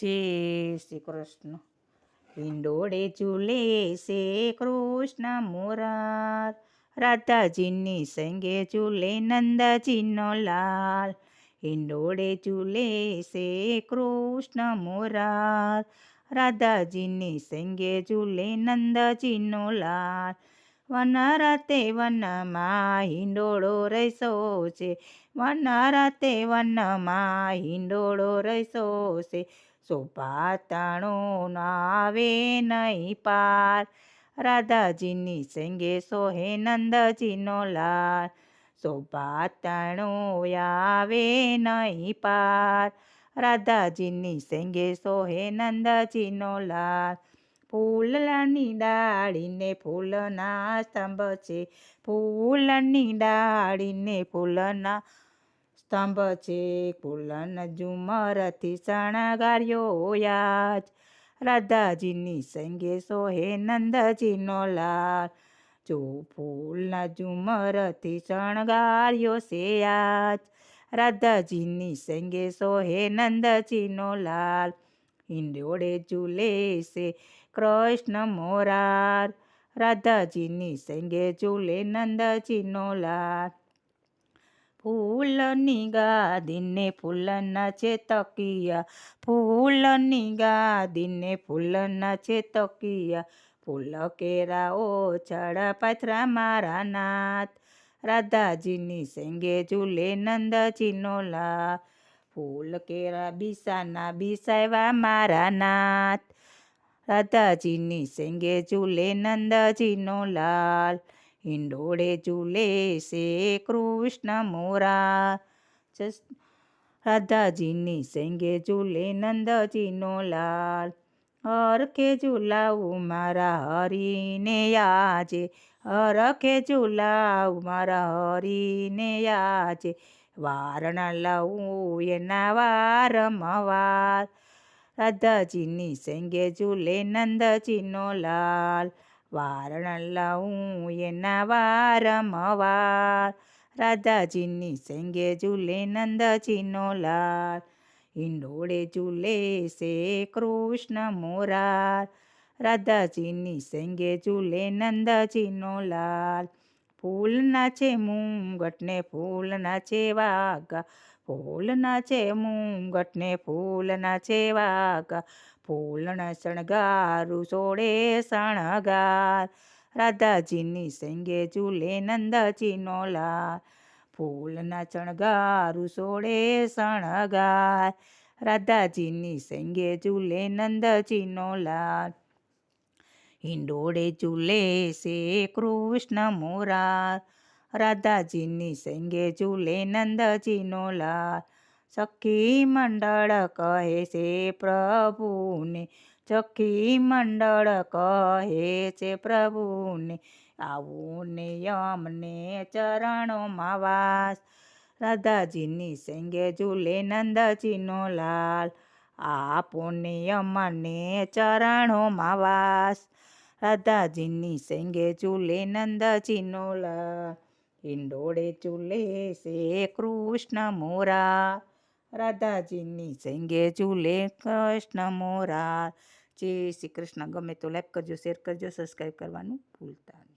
જય શ્રી કૃષ્ણ. હિંડોળે ઝૂલે છે કૃષ્ણ મોરાર, રાધાજીની સંગે ઝૂલે નંદજીનો લાલ. હિંડોળે ઝૂલે છે કૃષ્ણ મોરાર, રાધાજીની સંગે ઝૂલે નંદજીનો લાલ. વન રાતે વનમાં હિંડોળો રહીશો છે, વન રાતે વનમાં હિંડોળો રહીશો છે. શોભાતાણો આવે નહીં પાર, રાધાજીની સંગે સોહે નંદજીનો લાલ. શોભાતાણો આવે નહીં પાર, રાધાજીની સંગે સોહે નંદજીનો લાલ. ફૂલની ડાળીને ફૂલના સ્તંભ છે, ફૂલની ડાળીને ફૂલના સ્તંભ છે. ફૂલના ઝુમરથી શણગાર્યો આજ, રાધાજીની સંગે સોહે નંદજીનો લાલ. જો ફૂલના ઝુમરથી શણગાર્યો છે આજ, રાધાજીની સંગે સોહે નંદજીનો લાલ. હિંડોળે ઝૂલે છે કૃષ્ણ મોરાર, રાધાજીની સંગે ઝૂલે નંદજીનો લાલ. ફૂલની ગાદીને ફૂલના છે તકિયા, ફૂલની ગાદીને ફૂલના છે તકિયા. ફૂલ કેરાઓ ચડા પાથરા મારા નાથ, રાધાજીની સંગે ઝૂલે નંદજીનો લાલ. ફૂલ કેરા બીસાના બીસાવ્યા મારા નાથ, રાધાજીની સંગે ઝૂલે નંદજીનો લાલ. હિંડોળે ઝૂલે છે કૃષ્ણ મોરાર, રાધાજીની સંગે ઝૂલે નંદજીનો લાલ. હરખે ઝૂલાવું મારા હરીને આજે, હરખે ઝૂલાવું મારા હરીને આજે. વારણા લાવું એના વારંવાર, રાધાજીની સંગે ઝૂલે નંદજીનો લાલ. વારણા લાવું એના વારંવાર, રાધાજીની સંગે ઝૂલે નંદજીનો લાલ. હિંડોળે ઝૂલે છે કૃષ્ણ મોરાર, રાધાજીની સંગે ઝૂલે નંદજીનો લાલ. ફૂલના છે મુંગટ ને ફૂલના છે વાગા, ફૂલના છે મુંગટ ને ફૂલના છે વાગા. ફૂલના શણગારું સોળે શણગાર, રાધાજીની સંગે ઝૂલે નંદજીનો લાલ. ફૂલના શણગારું સોળે શણગાર, રાધાજીની સંગે ઝૂલે નંદજીનો લાલ. હિંડોળે ઝૂલે છે કૃષ્ણ મોરાર, રાધાજીની સંગે ઝૂલે નંદજીનો લાલ. સખી મંડળ કહે છે પ્રભુને, સખી મંડળ કહે છે પ્રભુને. આવું ને અમને ચરણોમાં વાસ, રાધાજીની સંગે ઝૂલે નંદજીનો લાલ. આપોને અમને ચરણોમાં વાસ, રાધાજીની સંગે ઝૂલે નંદજીનો લાલ. હિંડોળે ઝૂલે છે કૃષ્ણ મોરાર, રાધાજીની સંગે ઝૂલે કૃષ્ણ મોરાર. જય શ્રી કૃષ્ણ. ગમે તો લાઈક કરજો, શેર કરજો, સબસ્ક્રાઈબ કરવાનું ભૂલતા નહીં.